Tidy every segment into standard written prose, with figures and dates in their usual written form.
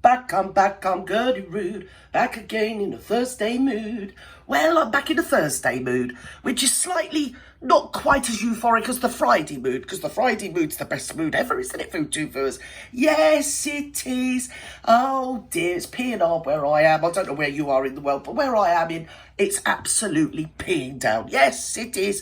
back, I'm Gertie Rude, back again in the Thursday mood. Well, I'm back in the Thursday mood, which is slightly not quite as euphoric as the Friday mood, because the Friday mood's the best mood ever, isn't it, Food Tubers? Yes, it is. Oh dear, it's peeing hard where I am. I don't know where you are in the world, but where I am in, it's absolutely peeing down. Yes, it is.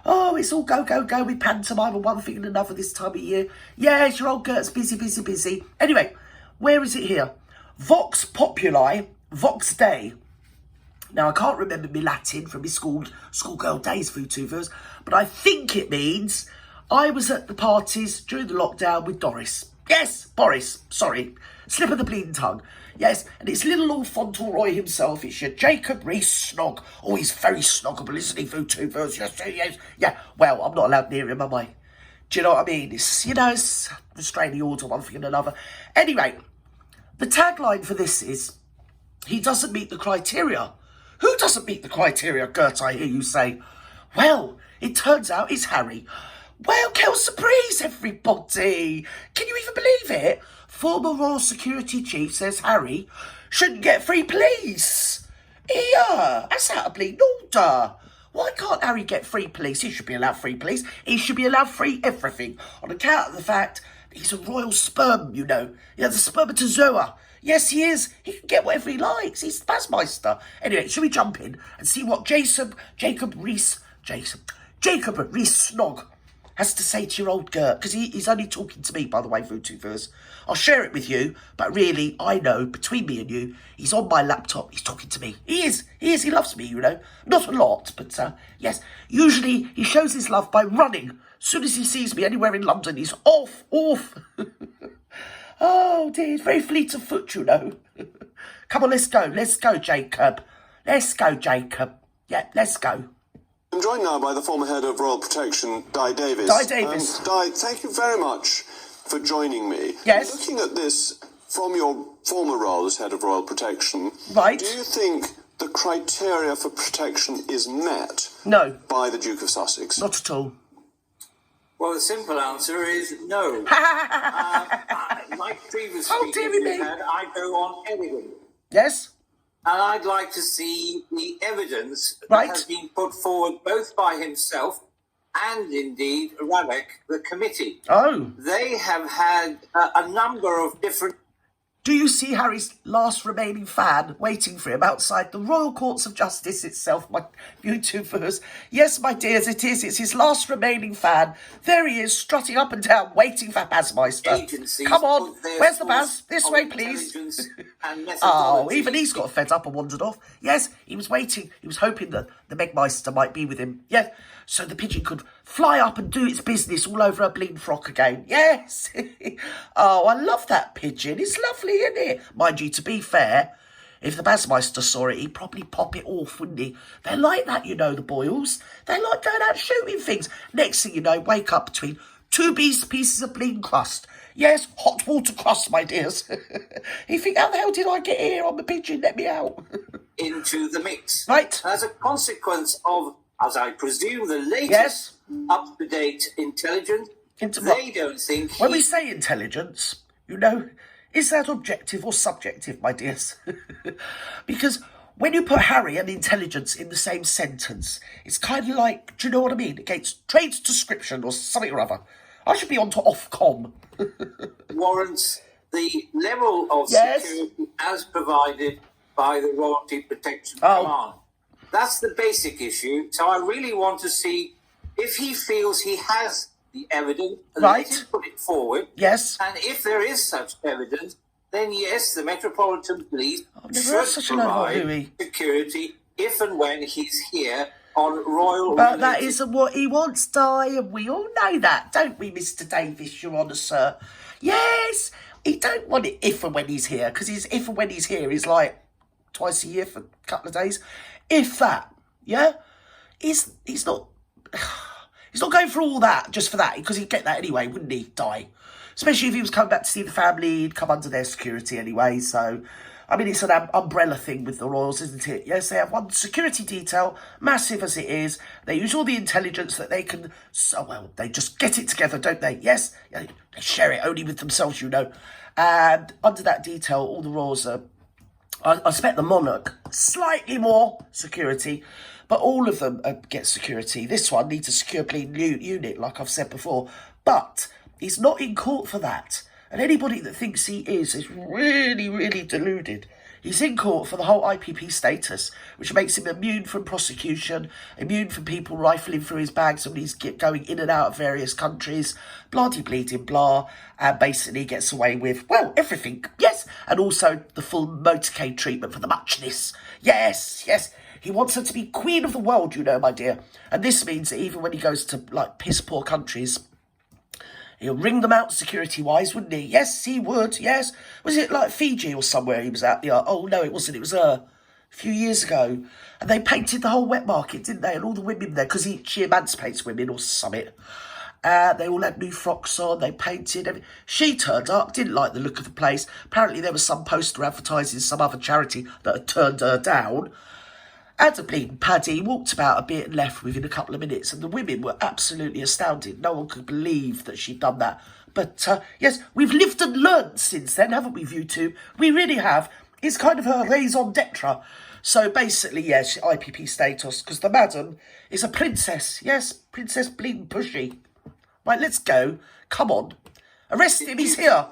Oh, it's all go, go, go with pantomime and one thing and another this time of year. Yes, your old Gert's busy. Anyway, where is it here? Vox Populi, Vox Dei. Now, I can't remember my Latin from my schoolgirl days, Food Tubers, but I think it means I was at the parties during the lockdown with Doris. Yes, Boris, sorry. Slip of the bleeding tongue. Yes, and it's little Lord Fauntleroy himself. It's your Jacob Rees-Snog. Oh, he's very snoggable, isn't he, Food Tubers? Yes. Yeah, well, I'm not allowed near him, am I? Do you know what I mean? It's, it's restraining order, one thing and another. Anyway, the tagline for this is, he doesn't meet the criteria. Who doesn't meet the criteria, Gert, I hear you say? Well, it turns out it's Harry. Well, quelle surprise, everybody. Can you even believe it? Former Royal Security Chief says Harry shouldn't get free police. Yeah, that's out of bleeding order. Why can't Harry get free police? He should be allowed free police. He should be allowed free everything on account of the fact that he's a royal sperm, you know. Yeah, the spermatozoa. Yes, he is. He can get whatever he likes. He's the Bassmeister. Anyway, shall we jump in and see what Jacob Rees-Snog has to say to your old Gert? Because he's only talking to me, by the way, Food Tubers. I'll share it with you, but really, I know, between me and you, he's on my laptop, he's talking to me. He is, he loves me, you know. Not a lot, but yes. Usually, he shows his love by running. As soon as he sees me anywhere in London, he's off. Oh dear, he's very fleet of foot, you know. Come on, let's go, Jacob. Yeah, let's go. I'm joined now by the former head of Royal Protection, Di Davis. Di, thank you very much for joining me. Yes. Looking at this from your former role as head of Royal Protection, right. Do you think the criteria for protection is met? No. By the Duke of Sussex? Not at all. Well, the simple answer is no. Like previous speakers we've had, I go on evidence. Yes. And I'd like to see the evidence right. that has been put forward both by himself and indeed Radek, the committee. Oh. They have had a number of different... Do you see Harry's last remaining fan waiting for him outside the Royal Courts of Justice itself, my YouTubers? Yes, my dears, it is. It's his last remaining fan. There he is, strutting up and down, waiting for Bassmeister. Come on, where's the Baz? This way, please. Oh, even he's got fed up and wandered off. Yes, he was waiting. He was hoping that the Megmeister might be with him. Yes, so the pigeon could fly up and do its business all over a bleeding frock again. Yes. Oh, I love that pigeon. It's lovely, isn't it? Mind you, to be fair, if the Bassmeister saw it, he'd probably pop it off, wouldn't he? They're like that, you know, the Boyles. They like going out shooting things. Next thing you know, wake up between two pieces of bleeding crust. Yes, hot water crust, my dears. You think, how the hell did I get here on the pigeon? Let me out. Into the mix. Right. As a consequence of, as I presume, the latest up-to-date intelligence, they don't think... When we say intelligence, you know, is that objective or subjective, my dears? Because when you put Harry and intelligence in the same sentence, it's kind of like, do you know what I mean? Against trade description or something or other. I should be on to Ofcom. Warrants the level of security as provided by the Royalty Protection Command. That's the basic issue. So I really want to see if he feels he has the evidence, let him put it forward. Yes. And if there is such evidence, then yes, the Metropolitan Police should provide security if and when he's here on royal... But that isn't what he wants, Di, and we all know that, don't we, Mr Davis, Your Honour, sir? Yes, he don't want it if and when he's here, because his if and when he's here is like twice a year for a couple of days. If that, yeah? He's not going for all that just for that, because he'd get that anyway, wouldn't he, Di? Especially if he was coming back to see the family, he'd come under their security anyway, so... I mean, it's an umbrella thing with the royals, isn't it? Yes, they have one security detail, massive as it is. They use all the intelligence that they can... So, well, they just get it together, don't they? Yes, they share it only with themselves, you know. And under that detail, all the royals are... I expect the monarch, slightly more security, but all of them get security. This one needs a secure clean unit, like I've said before. But he's not in court for that. And anybody that thinks he is really, really deluded. He's in court for the whole IPP status, which makes him immune from prosecution, immune from people rifling through his bags when he's going in and out of various countries, blah-de-bleeding blah, and basically gets away with, well, everything, yes, and also the full motorcade treatment for the muchness. Yes, yes, he wants her to be queen of the world, you know, my dear. And this means that even when he goes to, like, piss-poor countries, he'll ring them out security-wise, wouldn't he? Yes, he would, yes. Was it like Fiji or somewhere he was at? Oh, no, it wasn't. It was a few years ago. And they painted the whole wet market, didn't they? And all the women there, because she emancipates women or something. They all had new frocks on. They painted everything. She turned up, didn't like the look of the place. Apparently there was some poster advertising some other charity that had turned her down. Had a bleeding paddy, walked about a bit and left within a couple of minutes. And the women were absolutely astounded. No one could believe that she'd done that. But, yes, we've lived and learned since then, haven't we, you two? We really have. It's kind of her raison d'etre. So, basically, yes, IPP status, because the madam is a princess. Yes, Princess Bleeding Pushy. Right, let's go. Come on. Arrest him, he's here.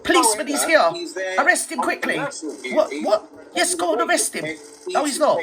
Policeman, he's here. Arrest him quickly. What? Yes, go on, arrest him. Oh, he's not.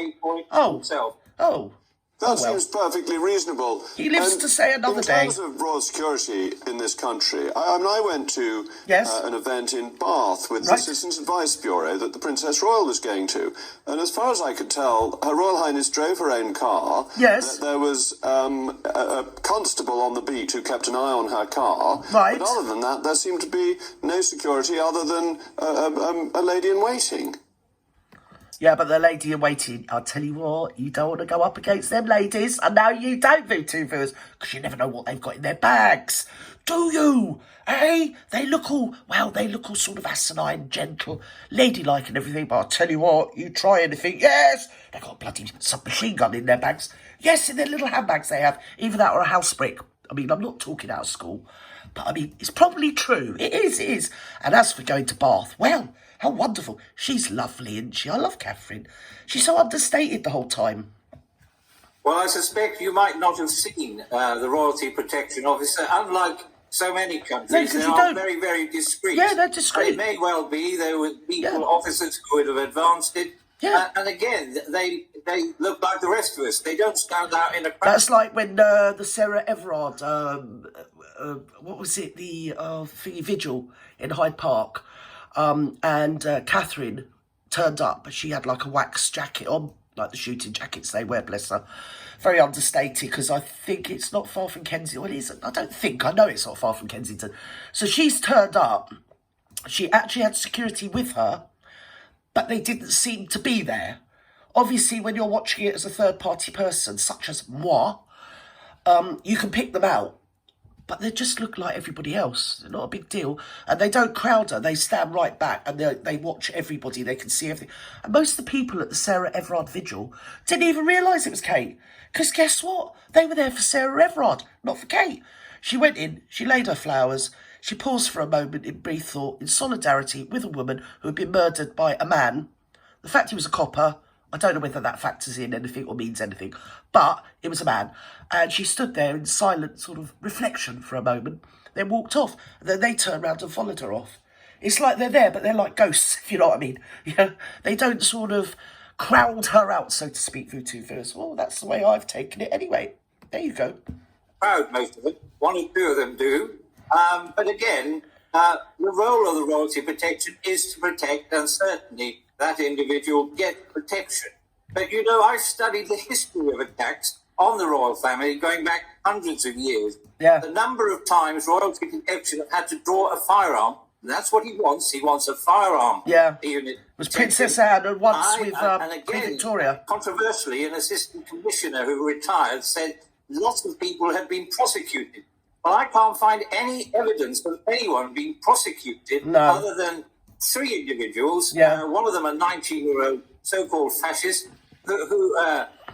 Oh. That seems perfectly reasonable. He lives to say another day. In terms of royal security in this country, I went to an event in Bath with the Citizens Advice Bureau that the Princess Royal was going to. And as far as I could tell, Her Royal Highness drove her own car. Yes. There was a constable on the beat who kept an eye on her car. Right. But other than that, there seemed to be no security other than a lady in waiting. Yeah, but the lady in waiting, I'll tell you what, you don't want to go up against them ladies. And now you don't, viewers, because you never know what they've got in their bags. Do you? Hey, they look all sort of asinine, gentle, ladylike and everything. But I'll tell you what, you try anything, yes, they've got a bloody submachine gun in their bags. Yes, in their little handbags they have. Either that or a house brick. I mean, I'm not talking out of school. But, I mean, it's probably true. It is. And as for going to Bath, well... how wonderful. She's lovely, isn't she? I love Catherine. She's so understated the whole time. Well, I suspect you might not have seen the Royalty Protection Officer. Unlike so many countries, they are very, very discreet. Yeah, they're discreet. It may well be there were equal officers who would have advanced it. Yeah. And again, they look like the rest of us. They don't stand out in a crowd. That's like when the Sarah Everard, what was it, the vigil in Hyde Park. And Catherine turned up, but she had like a wax jacket on, like the shooting jackets they wear, bless her. Very understated, because I think it's not far from Kensington. Well, it isn't. I know it's not far from Kensington. So she's turned up. She actually had security with her, but they didn't seem to be there. Obviously, when you're watching it as a third-party person, such as moi, you can pick them out. But they just look like everybody else. They're not a big deal. And they don't crowd her. They stand right back and they watch everybody. They can see everything. And most of the people at the Sarah Everard vigil didn't even realise it was Kate. Because guess what? They were there for Sarah Everard, not for Kate. She went in, she laid her flowers, she paused for a moment in brief thought, in solidarity with a woman who had been murdered by a man. The fact he was a copper, I don't know whether that factors in anything or means anything, but it was a man. And she stood there in silent sort of reflection for a moment, then walked off. And then they turned around and followed her off. It's like they're there, but they're like ghosts, if you know what I mean. Yeah, they don't sort of crowd her out, so to speak, through two fingers. Well, that's the way I've taken it anyway. There you go. Proud, most of them. One or two of them do. But again, the role of the Royalty Protection is to protect, and certainly that individual get protection. But, you know, I've studied the history of attacks on the royal family going back hundreds of years. Yeah. The number of times Royalty Protection have had to draw a firearm, and that's what he wants. He wants a firearm. Yeah. Unit. It was Princess Anne and once with Queen Victoria. Controversially, an assistant commissioner who retired said lots of people have been prosecuted. Well, I can't find any evidence of anyone being prosecuted other than three individuals. Yeah. One of them a 19-year-old so-called fascist who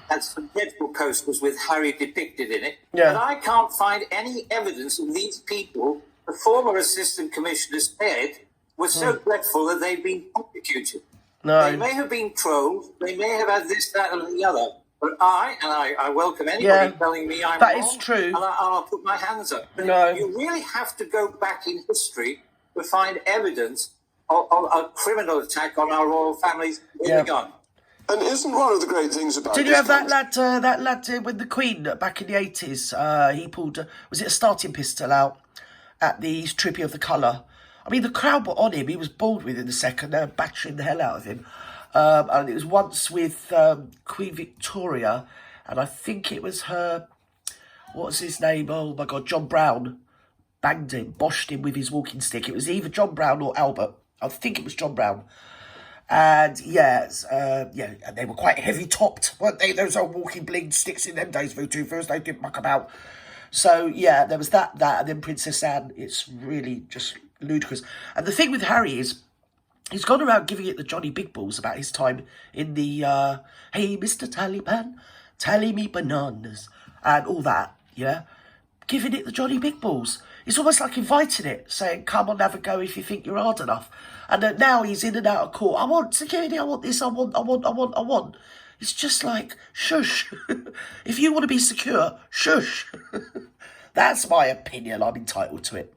had some dreadful posters with Harry depicted in it. Yeah. But I can't find any evidence of these people. The former assistant commissioner said were so dreadful that they've been prosecuted. No. They may have been trolled. They may have had this, that, and the other. But I welcome anybody telling me I'm that wrong. is true. And I'll put my hands up. But No. you really have to go back in history to find evidence of a criminal attack on our royal families in the gun. And isn't one of the great things about Did you have that lad with the Queen back in the 80s? He pulled, was it a starting pistol out at the Tribute of the Colour? I mean, the crowd were on him. He was bald within a second. They were battering the hell out of him. And it was once with Queen Victoria, and I think it was her, what's his name? Oh my God, John Brown. Banged him, boshed him with his walking stick. It was either John Brown or Albert. I think it was John Brown. And and they were quite heavy topped, weren't they? Those old walking bling sticks in them days, Voodoo First, they didn't muck about. So yeah, there was that, and then Princess Anne. It's really just ludicrous. And the thing with Harry is, he's gone around giving it the Johnny Big Balls about his time in the, hey, Mr. Taliban, tally me bananas, and all that, yeah? Giving it the Johnny Big Balls. It's almost like inviting it, saying, come on, have a go if you think you're hard enough. And now he's in and out of court. I want security, I want this, I want. It's just like, shush. If you want to be secure, shush. That's my opinion. I'm entitled to it.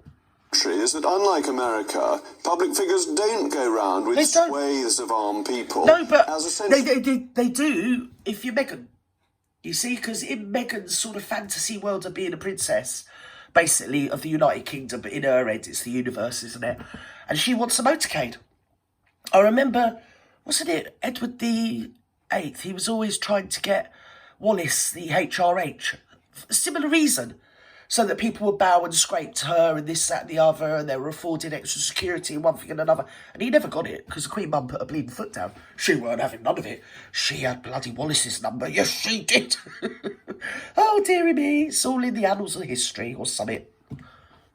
Is that unlike America, public figures don't go round with swathes of armed people. No, but they do if you're Meghan. You see, because in Meghan's sort of fantasy world of being a princess, basically of the United Kingdom, but in her head it's the universe, isn't it? And she wants a motorcade. I remember, wasn't it Edward the VIII? He was always trying to get Wallis, the HRH, for a similar reason, so that people would bow and scrape to her and this, that and the other, and they were afforded extra security and one thing and another. And he never got it, because the Queen Mum put a bleeding foot down. She weren't having none of it. She had bloody Wallis's number. Yes, she did. Oh, dearie me. It's all in the annals of history or something.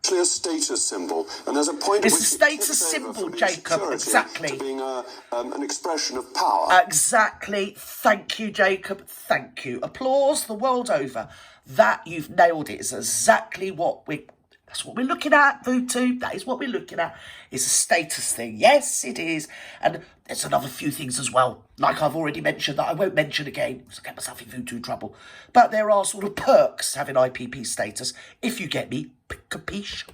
It's a status symbol, and there's a point it's a status symbol, Jacob, exactly. To being an expression of power. Exactly. Thank you, Jacob. Thank you. Applause the world over. That, you've nailed it. It's exactly that's what we're looking at, Voodoo. That is what we're looking at. It's a status thing. Yes, it is. And there's another few things as well, like I've already mentioned, that I won't mention again, because I get myself in Voodoo trouble. But there are sort of perks to having IPP status, if you get me. Capiche?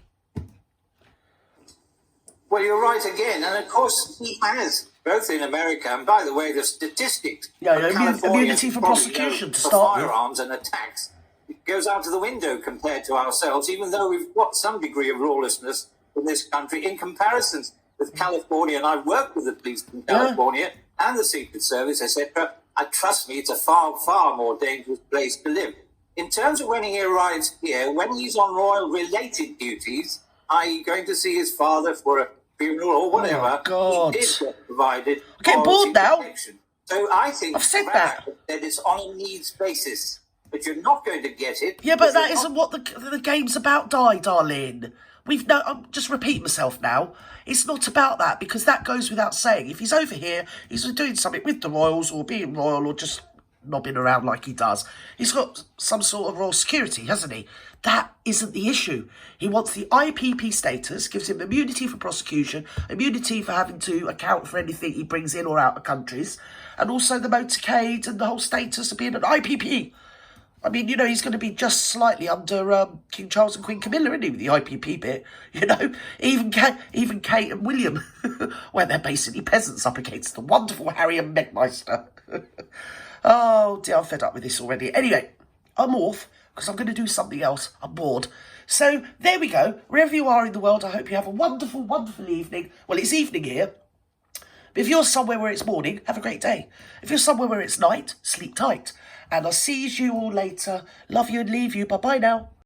Well, you're right again. And of course, he has, both in America, and by the way, the statistics. Immunity for prosecution to start with. Firearms and attacks. It goes out of the window compared to ourselves, even though we've got some degree of lawlessness in this country in comparison with California. And I've worked with the police in California and the Secret Service, etc. Trust me, it's a far, far more dangerous place to live. In terms of when he arrives here, when he's on royal-related duties, i.e. going to see his father for a funeral or whatever, he did get provided. I'm getting bored now. Protection. So I think I've said that it's on a needs basis. But you're not going to get it. Yeah, but that isn't what the game's about, darling. I'm just repeating myself now. It's not about that, because that goes without saying. If he's over here, he's doing something with the royals or being royal or just knobbing around like he does. He's got some sort of royal security, hasn't he? That isn't the issue. He wants the IPP status, gives him immunity for prosecution, immunity for having to account for anything he brings in or out of countries, and also the motorcade and the whole status of being an IPP. I mean, he's going to be just slightly under King Charles and Queen Camilla, isn't he, with the IPP bit? Even Kate and William, where they're basically peasants up against the wonderful Harry and Megmeister. Oh, dear, I'm fed up with this already. Anyway, I'm off, because I'm going to do something else. I'm bored. So, there we go. Wherever you are in the world, I hope you have a wonderful, wonderful evening. Well, it's evening here. But if you're somewhere where it's morning, have a great day. If you're somewhere where it's night, sleep tight. And I'll see you all later. Love you and leave you. Bye-bye now.